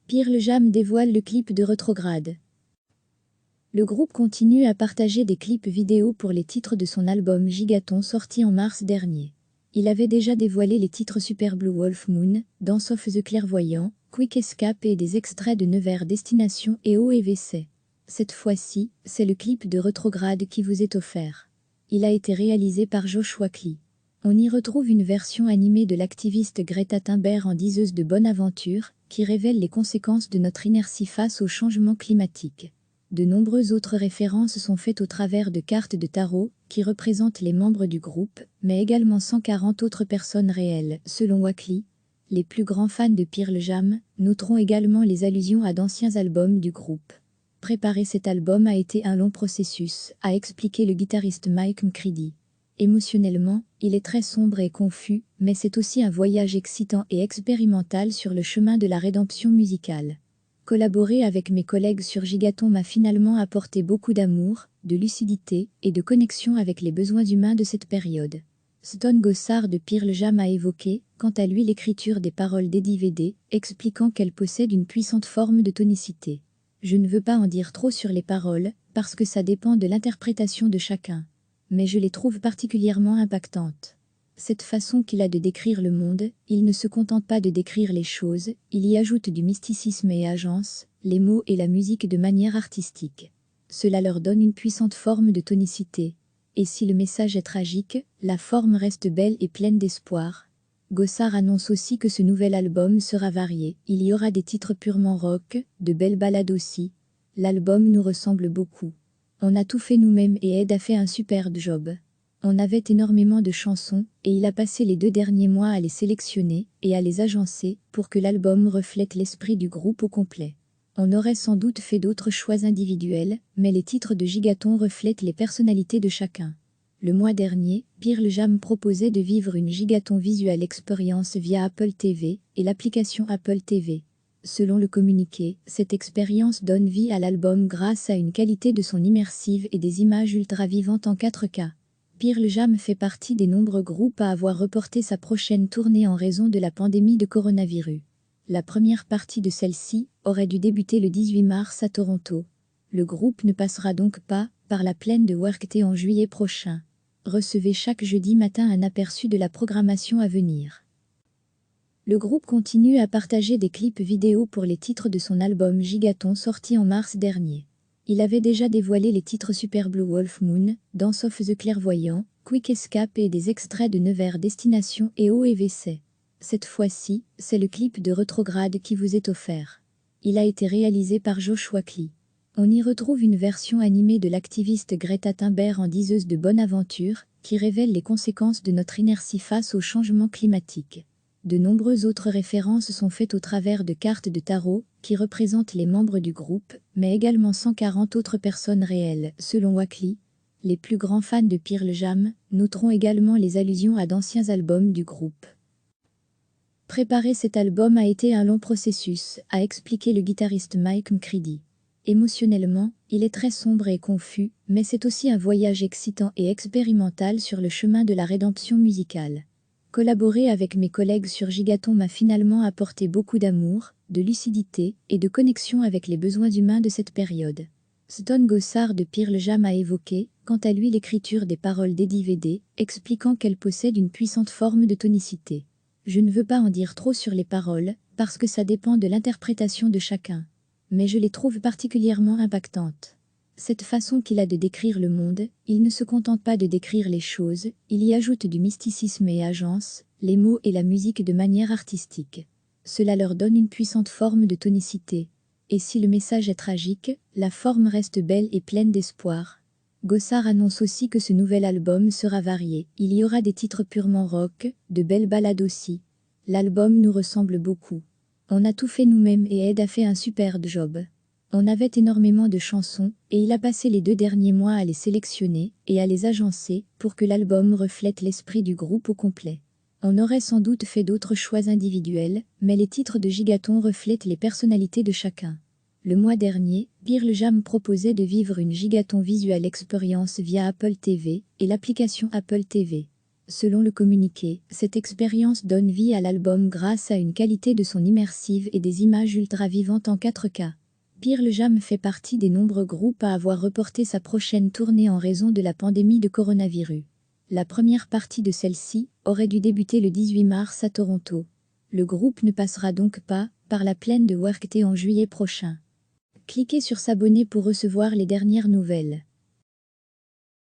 Pearl Jam dévoile le clip de Retrograde. Le groupe continue à partager des clips vidéo pour les titres de son album Gigaton sorti en mars dernier. Il avait déjà dévoilé les titres Super Blue Wolf Moon, Dance of the Clairvoyant, Quick Escape et des extraits de Nevers Destination et OEVC. Cette fois-ci, c'est le clip de Retrograde qui vous est offert. Il a été réalisé par Joshua Klee. On y retrouve une version animée de l'activiste Greta Thunberg en diseuse de bonne aventure, qui révèle les conséquences de notre inertie face au changement climatique. De nombreuses autres références sont faites au travers de cartes de tarot, qui représentent les membres du groupe, mais également 140 autres personnes réelles, selon Wakely. Les plus grands fans de Pearl Jam noteront également les allusions à d'anciens albums du groupe. Préparer cet album a été un long processus, a expliqué le guitariste Mike McCready. Émotionnellement, il est très sombre et confus, mais c'est aussi un voyage excitant et expérimental sur le chemin de la rédemption musicale. Collaborer avec mes collègues sur Gigaton m'a finalement apporté beaucoup d'amour, de lucidité et de connexion avec les besoins humains de cette période. Stone Gossard de Pearl Jam a évoqué, quant à lui, l'écriture des paroles d'Eddie Vedder, expliquant qu'elles possèdent une puissante forme de tonicité. Je ne veux pas en dire trop sur les paroles, parce que ça dépend de l'interprétation de chacun. Mais je les trouve particulièrement impactantes. Cette façon qu'il a de décrire le monde, il ne se contente pas de décrire les choses, il y ajoute du mysticisme et agence, les mots et la musique de manière artistique. Cela leur donne une puissante forme de tonicité. Et si le message est tragique, la forme reste belle et pleine d'espoir. Gossard annonce aussi que ce nouvel album sera varié, il y aura des titres purement rock, de belles ballades aussi. L'album nous ressemble beaucoup. On a tout fait nous-mêmes et Ed a fait un super job. On avait énormément de chansons, et il a passé les 2 derniers mois à les sélectionner et à les agencer pour que l'album reflète l'esprit du groupe au complet. On aurait sans doute fait d'autres choix individuels, mais les titres de Gigaton reflètent les personnalités de chacun. Le mois dernier, Pearl Jam proposait de vivre une Gigaton Visual Experience via Apple TV et l'application Apple TV. Selon le communiqué, cette expérience donne vie à l'album grâce à une qualité de son immersive et des images ultra vivantes en 4K. Pearl Jam fait partie des nombreux groupes à avoir reporté sa prochaine tournée en raison de la pandémie de coronavirus. La première partie de celle-ci aurait dû débuter le 18 mars à Toronto. Le groupe ne passera donc pas par la plaine de Workday en juillet prochain. Recevez chaque jeudi matin un aperçu de la programmation à venir. Le groupe continue à partager des clips vidéo pour les titres de son album Gigaton sorti en mars dernier. Il avait déjà dévoilé les titres Super Blue Wolf Moon, Dance of the Clairvoyant, Quick Escape et des extraits de Nevers Destination et OEVC. Cette fois-ci, c'est le clip de Retrograde qui vous est offert. Il a été réalisé par Joshua Klee. On y retrouve une version animée de l'activiste Greta Thunberg en diseuse de bonne aventure, qui révèle les conséquences de notre inertie face au changement climatique. De nombreuses autres références sont faites au travers de cartes de tarot, qui représentent les membres du groupe, mais également 140 autres personnes réelles, selon Wakely. Les plus grands fans de Pearl Jam noteront également les allusions à d'anciens albums du groupe. Préparer cet album a été un long processus, a expliqué le guitariste Mike McCready. Émotionnellement, il est très sombre et confus, mais c'est aussi un voyage excitant et expérimental sur le chemin de la rédemption musicale. Collaborer avec mes collègues sur Gigaton m'a finalement apporté beaucoup d'amour, de lucidité et de connexion avec les besoins humains de cette période. Stone Gossard de Pearl Jam a évoqué, quant à lui, l'écriture des paroles d'Eddie Vedder, expliquant qu'elles possèdent une puissante forme de tonicité. Je ne veux pas en dire trop sur les paroles, parce que ça dépend de l'interprétation de chacun. Mais je les trouve particulièrement impactantes. Cette façon qu'il a de décrire le monde, il ne se contente pas de décrire les choses, il y ajoute du mysticisme et agence, les mots et la musique de manière artistique. Cela leur donne une puissante forme de tonicité. Et si le message est tragique, la forme reste belle et pleine d'espoir. Gossard annonce aussi que ce nouvel album sera varié, il y aura des titres purement rock, de belles ballades aussi. L'album nous ressemble beaucoup. On a tout fait nous-mêmes et Ed a fait un super job. On avait énormément de chansons, et il a passé les 2 derniers mois à les sélectionner et à les agencer pour que l'album reflète l'esprit du groupe au complet. On aurait sans doute fait d'autres choix individuels, mais les titres de Gigaton reflètent les personnalités de chacun. Le mois dernier, Pearl Jam proposait de vivre une Gigaton Visual Experience via Apple TV et l'application Apple TV. Selon le communiqué, cette expérience donne vie à l'album grâce à une qualité de son immersive et des images ultra vivantes en 4K. Pearl Jam fait partie des nombreux groupes à avoir reporté sa prochaine tournée en raison de la pandémie de coronavirus. La première partie de celle-ci aurait dû débuter le 18 mars à Toronto. Le groupe ne passera donc pas par la plaine de Workday en juillet prochain. Cliquez sur s'abonner pour recevoir les dernières nouvelles.